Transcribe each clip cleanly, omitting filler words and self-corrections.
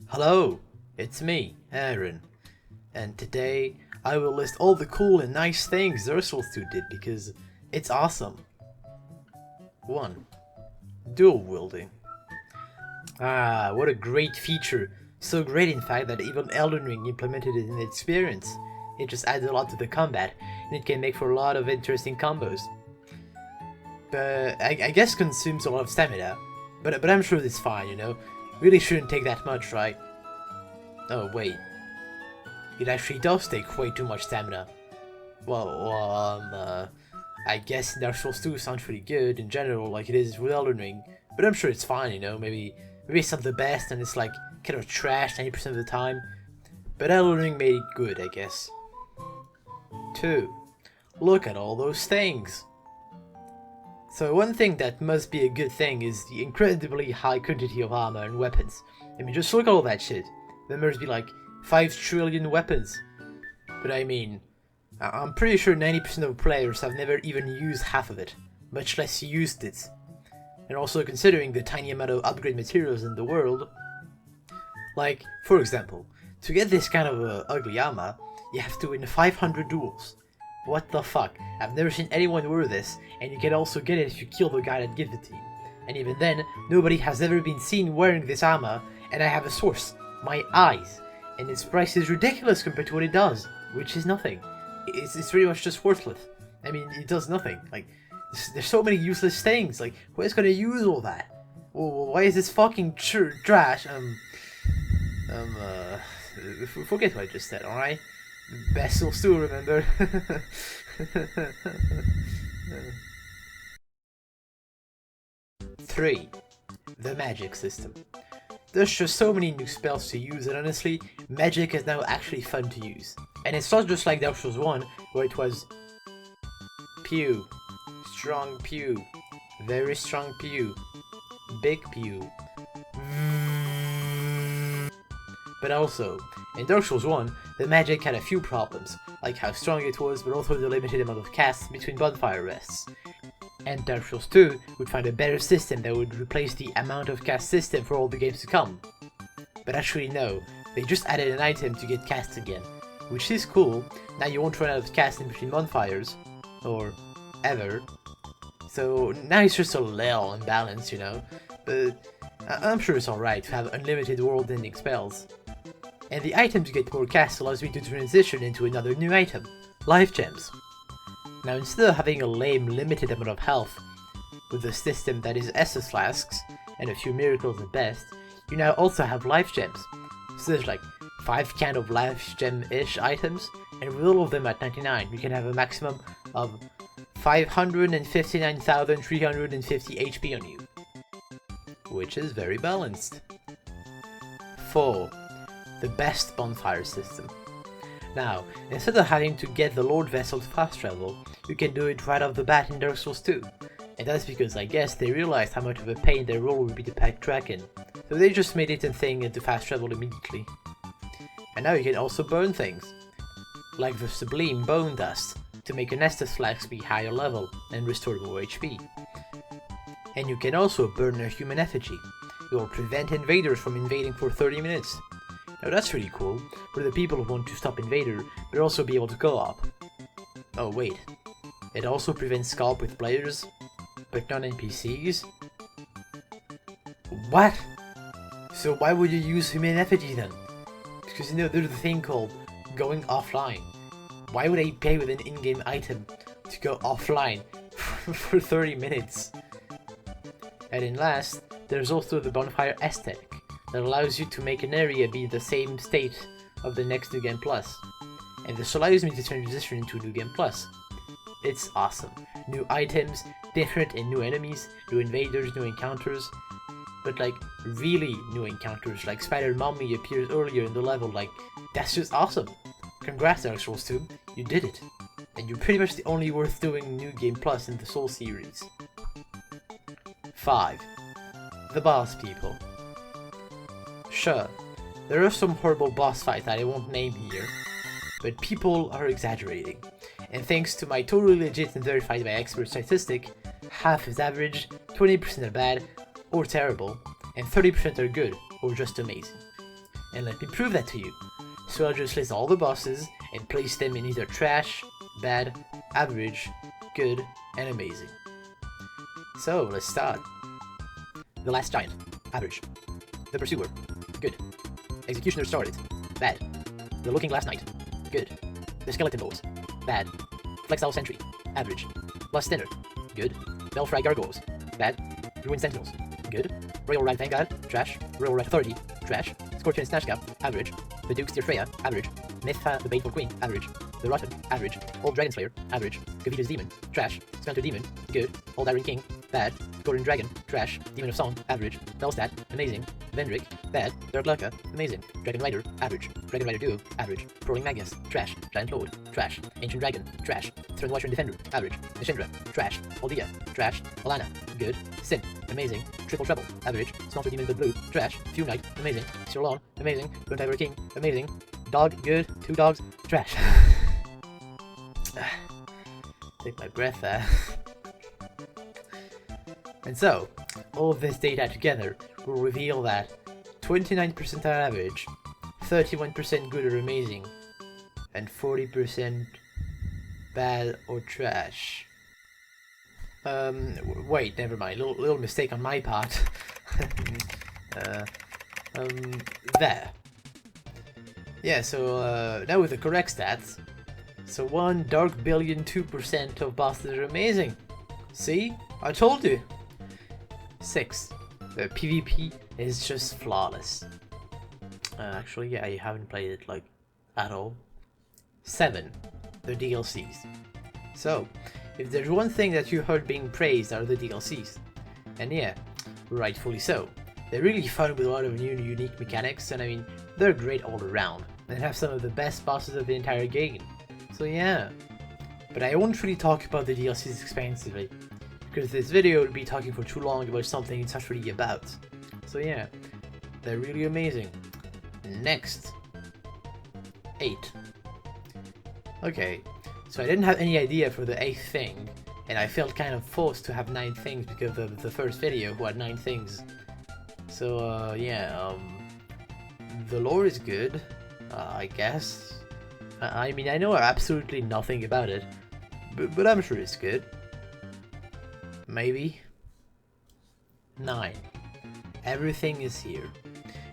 Hello, it's me, Aaron, and today I will list all the cool and nice things Dark Souls 2 did because it's awesome. 1. Dual wielding. Ah, what a great feature. So great in fact that even Elden Ring implemented it in its experience. It just adds a lot to the combat, and it can make for a lot of interesting combos. But I guess consumes a lot of stamina, but I'm sure it's fine, you know? Really shouldn't take that much, right? Oh wait, it actually does take way too much stamina. I guess Dark Souls 2 sounds pretty good in general, like it is with Elden Ring, but I'm sure it's fine, you know, maybe it's not the best and it's like kind of trash 90% of the time, but Elden Ring made it good, I guess. 2. Look at all those things! So one thing that must be a good thing is the incredibly high quantity of armor and weapons. I mean, just look at all that shit. There must be like 5 trillion weapons. But I mean, I'm pretty sure 90% of players have never even used half of it, much less used it. And also considering the tiny amount of upgrade materials in the world. Like, for example, to get this kind of ugly armor, you have to win 500 duels. What the fuck? I've never seen anyone wear this, and you can also get it if you kill the guy that gives it to you. And even then, nobody has ever been seen wearing this armor, and I have a source, my eyes. And its price is ridiculous compared to what it does, which is nothing. It's pretty much just worthless. I mean, it does nothing. Like, there's so many useless things, like, who is gonna use all that? Why is this fucking trash? Forget what I just said, alright? Best Souls 2, remember? 3. The magic system. There's just so many new spells to use, and honestly, magic is now actually fun to use. And it's not just like Dark Souls 1, where it was pew, strong pew, very strong pew, big pew. But also, in Dark Souls 1, the magic had a few problems, like how strong it was, but also the limited amount of casts between bonfire rests. And Dark Souls 2 would find a better system that would replace the amount of cast system for all the games to come. But actually no, they just added an item to get casts again, which is cool. Now you won't run out of casts in between bonfires, or ever. So now it's just a little unbalanced, you know, but I'm sure it's alright to have unlimited world-ending spells. And the item to get more casts allows me to transition into another new item, lifegems. Now instead of having a lame limited amount of health, with a system that is SS flasks, and a few miracles at best, you now also have lifegems. So there's like 5 kind of lifegem-ish items, and with all of them at 99, you can have a maximum of 559,350 HP on you. Which is very balanced. 4. The best bonfire system. Now, instead of having to get the Lord Vessel to fast travel, you can do it right off the bat in Dark Souls 2. And that's because I guess they realized how much of a pain their role would be to pack Draken, so they just made it a thing and to fast travel immediately. And now you can also burn things, like the Sublime Bone Dust, to make an Estus Flask be higher level and restore more HP. And you can also burn a human effigy. It will prevent invaders from invading for 30 minutes. Now that's really cool, for the people who want to stop invader, but also be able to co-op. Oh wait, it also prevents co-op with players, but not NPCs? What? So why would you use human effigy then? Because you know there's a thing called going offline. Why would I pay with an in-game item to go offline for 30 minutes? And in last, there's also the bonfire aesthetic, that allows you to make an area be the same state of the next New Game Plus. And this allows me to transition into New Game Plus. It's awesome. New items, different and new enemies, new invaders, new encounters. But like, really new encounters, like Spider Mummy appears earlier in the level, like, that's just awesome. Congrats Dark Souls 2, you did it. And you're pretty much the only worth doing New Game Plus in the Soul series. 5. The boss people. Sure, there are some horrible boss fights that I won't name here, but people are exaggerating, and thanks to my totally legit and verified by expert statistic, half is average, 20% are bad or terrible, and 30% are good or just amazing. and let me prove that to you. So I'll just list all the bosses and place them in either trash, bad, average, good, and amazing. So let's start. The Last Giant, average. The Pursuer, good. Executioner Started, bad. The Looking Last Night, good. The Skeleton Lords, bad. Flexile Sentry, average. Lust Dinner, good. Belfry Gargoyles, bad. Ruined Sentinels, good. Royal Rat Vanguard, trash. Royal Rat Authority, trash. Scorpion Snatchcap, average. The Duke's Dear Freya, average. Mytha the Baneful Queen, average. The Rotten, average. Old Dragon Slayer, average. Gavita's Demon, trash. Scanto Demon, good. Old Iron King, bad. Golden Dragon, trash. Demon of Song, average. Belstat, amazing. Vendrick, bad. Dark Lurker, amazing. Dragon Rider, average. Dragon Rider Duo, average. Crawling Magus, trash. Giant Lord, trash. Ancient Dragon, trash. Throne Watcher and Defender, average. Nishindra, trash. Aldea, trash. Alana, good. Sin, amazing. Triple Treble, average. Smelter Demon the Blue, trash. Fume Knight, amazing. Sirlon, amazing. Burnt Ivory King, amazing. Dog, good. 2 dogs, trash. Take my breath there. And so, all of this data together will reveal that 29% are average, 31% good or amazing, and 40% bad or trash. Wait, never mind, little mistake on my part. There. Yeah, so now with the correct stats. So 1 dark billion 2% of bosses are amazing. See? I told you. 6. The PvP is just flawless. Actually, yeah, you haven't played it like at all. 7. The DLCs. So, if there's one thing that you heard being praised are the DLCs. And yeah, rightfully so. They're really fun with a lot of new unique mechanics, and I mean, they're great all around, and have some of the best bosses of the entire game. So yeah. But I won't really talk about the DLCs expansively, because this video would be talking for too long about something it's not really about. So yeah, they're really amazing. Next. 8. Okay, so I didn't have any idea for the 8th thing, and I felt kind of forced to have 9 things because of the first video who had 9 things. So yeah, the lore is good, I guess. I mean, I know absolutely nothing about it, but I'm sure it's good. Maybe. 9. Everything is here.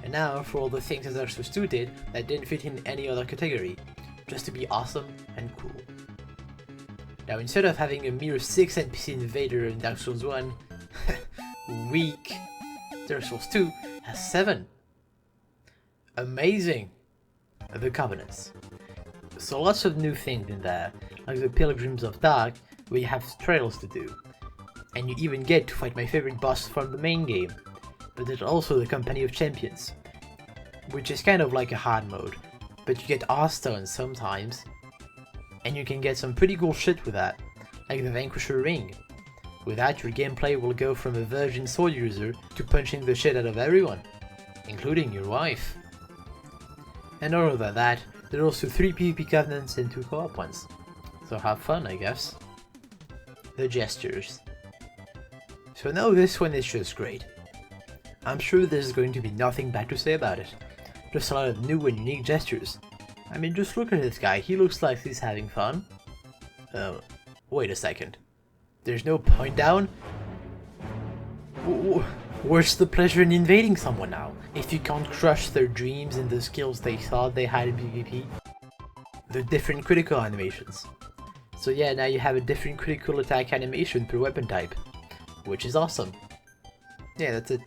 And now for all the things that are substituted that didn't fit in any other category, just to be awesome and cool. Now instead of having a mere 6 NPC invader in Dark Souls 1, weak, Dark Souls 2 has 7. Amazing. The Covenants. So lots of new things in there, like the Pilgrims of Dark, where you have trails to do. And you even get to fight my favorite boss from the main game. But there's also the Company of Champions, which is kind of like a hard mode, but you get Hearthstone sometimes. And you can get some pretty cool shit with that, like the Vanquisher Ring. With that, your gameplay will go from a virgin sword user to punching the shit out of everyone, including your wife. And other than that, there are also 3 PvP covenants and 2 co-op ones. So have fun, I guess. The Gestures. So now this one is just great. I'm sure there's going to be nothing bad to say about it. Just a lot of new and unique gestures. I mean, just look at this guy, he looks like he's having fun. Wait a second. There's no point down? Where's the pleasure in invading someone now, if you can't crush their dreams and the skills they thought they had in PvP? The different critical animations. So yeah, now you have a different critical attack animation per weapon type, which is awesome. Yeah, that's it.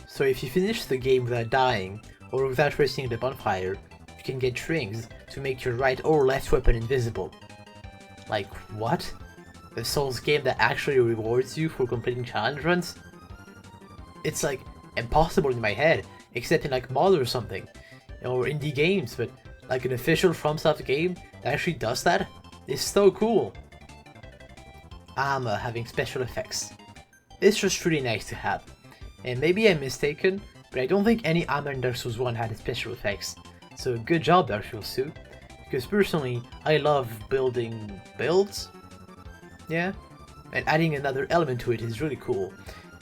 So if you finish the game without dying, or without resting the bonfire, you can get strings to make your right or left weapon invisible. Like, what? A Souls game that actually rewards you for completing challenge runs? It's like impossible in my head, except in like mod or something, or indie games, but like an official FromSoft game that actually does that is so cool. Armor having special effects. It's just really nice to have. And maybe I'm mistaken, but I don't think any armor in Dark Souls 1 had special effects. So good job Dark Souls 2. Because personally, I love building builds. Yeah? And adding another element to it is really cool.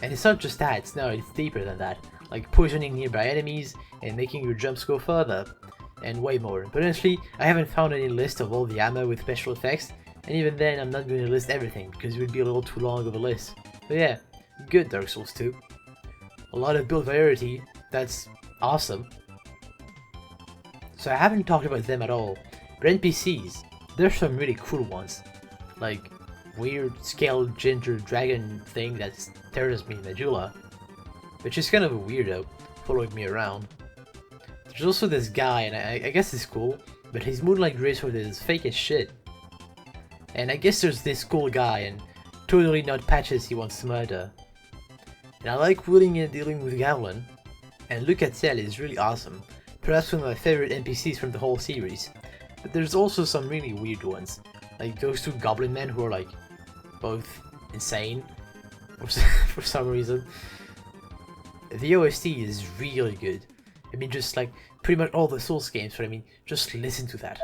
And it's not just that, no, it's deeper than that. like poisoning nearby enemies and making your jumps go further, and way more. But honestly, I haven't found any list of all the ammo with special effects, and even then I'm not going to list everything because it would be a little too long of a list. But yeah, good Dark Souls 2. A lot of build variety, that's awesome. So I haven't talked about them at all, but NPCs, there's some really cool ones. Like weird scaled ginger dragon thing that tears me medulla, which is kind of a weirdo, following me around. There's also this guy, and I guess he's cool, but his Moonlight Greatsword is fake as shit. And I guess there's this cool guy, and totally not patches he wants to murder. And I like wielding and dealing with Gowlin, and Lucatiel is really awesome, perhaps one of my favorite NPCs from the whole series. But there's also some really weird ones, like those two goblin men who are like, both insane, for some reason. The OST is really good. I mean, just like pretty much all the Souls games, but I mean, just listen to that.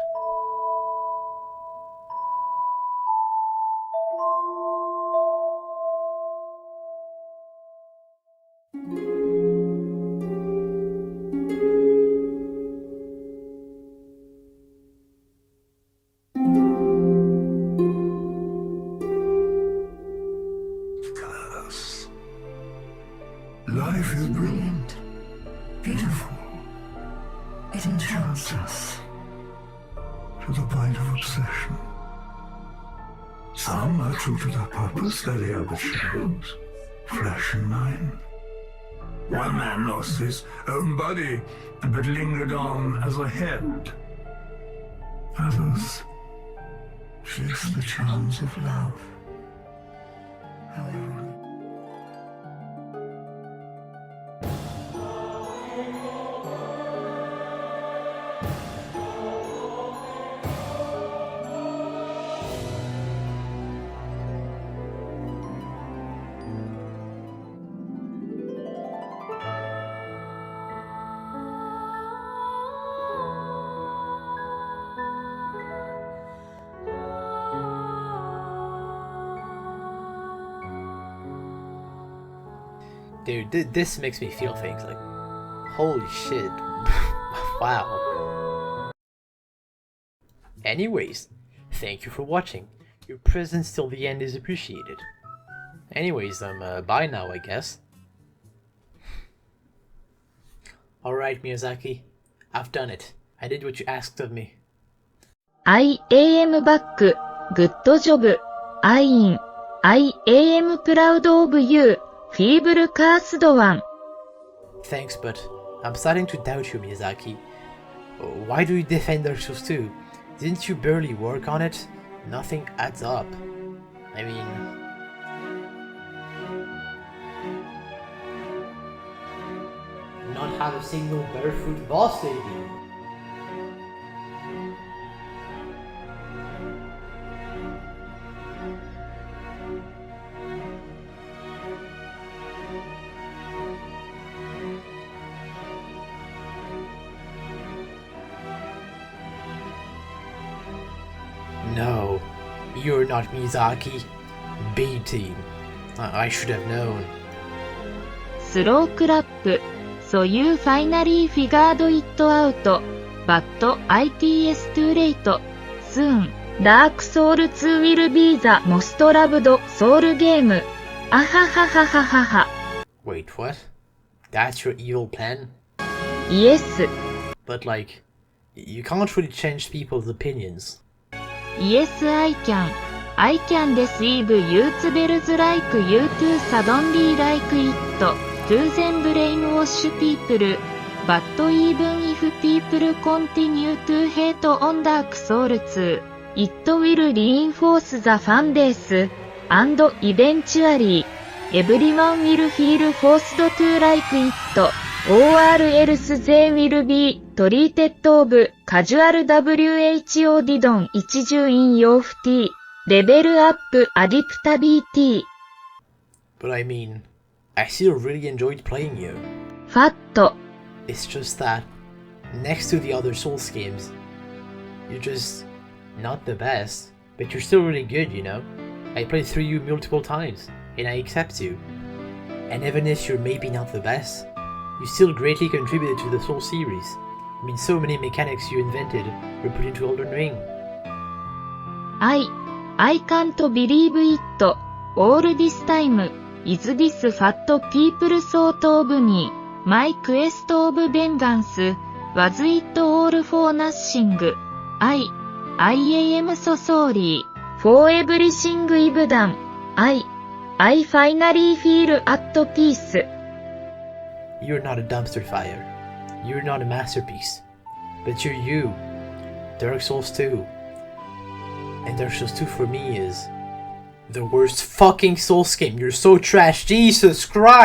Life is brilliant, beautiful. It enchants us to the point of obsession. Some are true to their purpose, though they are but shadows, flesh and mind. One man lost his own body, but lingered on as a head. Others chase the charms of love. However, Dude, this makes me feel things like, holy shit, wow. Anyways, thank you for watching. Your presence till the end is appreciated. Anyways, bye now, I guess. Alright, Miyazaki, I've done it. I did what you asked of me. I am back. Good job. I am proud of you. Feeble cursed one. Thanks, but I'm starting to doubt you, Miyazaki. Why do you defend Dark Souls 2? Didn't you barely work on it? Nothing adds up. I mean... not have a single barefoot boss lady. No, you're not Miyazaki. B team. I should have known. Slow clap. So you finally figured it out. But it's too late. Soon, Dark Souls 2 will be the most loved soul game. Ahahahahaha. Wait, what? That's your evil plan? Yes. But like, you can't really change people's opinions. Yes, I can. I can deceive YouTubers like you to suddenly like it, to then brainwash people. But even if people continue to hate on Dark Souls 2, it will reinforce the fan base, and eventually, everyone will feel forced to like it, or else they will be treated of casual WHO didon 一重in your ft, level up adaptability. But I mean, I still really enjoyed playing you. Fat. It's just that, next to the other Souls games, you're just not the best, but you're still really good, you know? I played through you multiple times, and I accept you. And even if you're maybe not the best, You still greatly contributed to the Soul series. I mean, so many mechanics you invented were put into Elden Ring. I can't believe it. All this time, is this fat people thought of me? My quest of vengeance, was it all for nothing? I am so sorry for everything I've done. I finally feel at peace. You're not a dumpster fire. You're not a masterpiece. But you're you. Dark Souls 2. And Dark Souls 2 for me is the worst fucking Souls game. You're so trash. Jesus Christ!